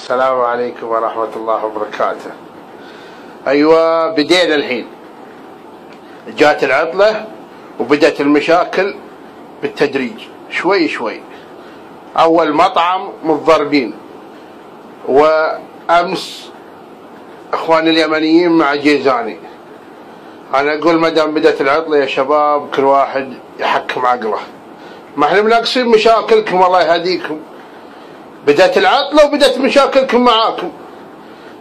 السلام عليكم ورحمة الله وبركاته. أيوة، بدينا الحين، جات العطلة وبدأت المشاكل بالتدريج شوي شوي. أول مطعم متضربين، وأمس إخواني اليمنيين مع جيزاني. أنا أقول ما دام بدأت العطلة يا شباب كل واحد يحكم عقله، ما احنا مناقصين مشاكلكم الله يهديكم. بدأت العطلة وبدأت مشاكلكم معاكم.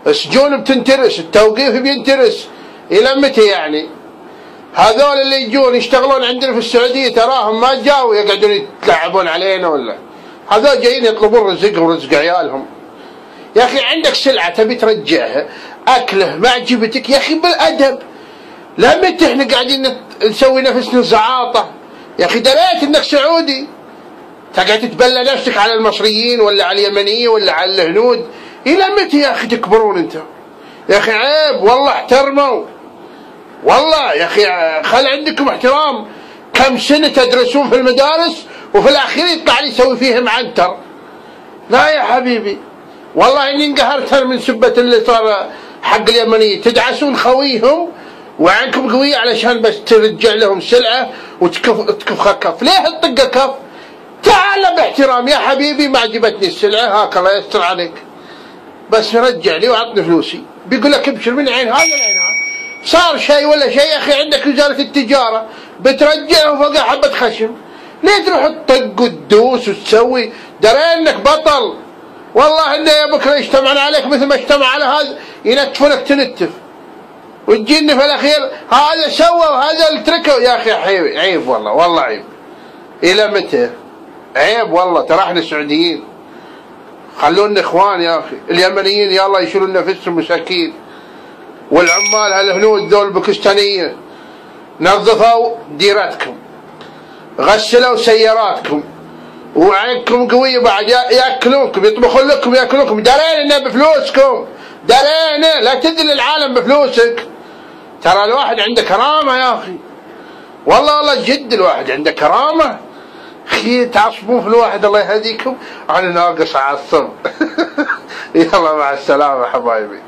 السجون بتنترس، التوقيف بينترس، إلى متى يعني؟ هذول اللي يجون يشتغلون عندنا في السعودية تراهم ما جاوا يقعدون يتلعبون علينا، ولا هذول جايين يطلبون رزقهم ورزق عيالهم. يا أخي عندك سلعة تبي ترجعها، أكله ما عجبتك يا أخي بالأدب. لا متى احنا قاعدين نسوي نفسنا زعاطة؟ يا أخي دريت إنك سعودي تقعد تتبلى نفسك على المصريين ولا على اليمنيين ولا على الهنود؟ إلى متى يا أخي تكبرون أنت؟ يا أخي عيب والله، احترموا والله يا أخي، خل عندكم احترام. كم سنة تدرسون في المدارس وفي الأخير يطلع لي يسوي فيهم عنتر؟ لا يا حبيبي والله إني انقهرت من سبة اللي صار حق اليمنيين. تدعسون خويهم وعنكم قوية علشان بس ترجع لهم سلعة وتكف كف. ليه الطقة كف؟ تعال باحترام يا حبيبي، ما عجبتني السلعة هاك الله يستر عليك، بس رجع لي وعطني فلوسي. بيقول لك ابشر من عين هذا العين هذا. صار شيء ولا شيء يا اخي، عندك وزارة التجارة بترجعه فوق حبة خشم. ليه تروح تطق وتدوس وتسوي؟ دري انك بطل والله. انه يا بكره يجتمعون عليك مثل ما اجتمع على هذا ينتفونك تنتف، وتجيني في الاخير هذا سوى وهذا اللي تركه. يا اخي عيب والله، والله عيب. الى متى؟ عيب والله، ترى احنا سعوديين، خلونا اخوان يا اخي. اليمنيين يلا يشيلون نفسهم مساكين، والعمال هالهنود ذول الباكستانيين نظفوا ديرتكم، غسلوا سياراتكم، وعينكم قويه بعد ياكلونكم، يطبخون لكم ياكلونكم. درينا بفلوسكم، درينا. لا تذل العالم بفلوسك. ترى الواحد عنده كرامه يا اخي، والله والله جد الواحد عنده كرامه. اخي تعصبون في الواحد الله يهديكم. انا ناقص اعصب. يلا مع السلامه حبايبي.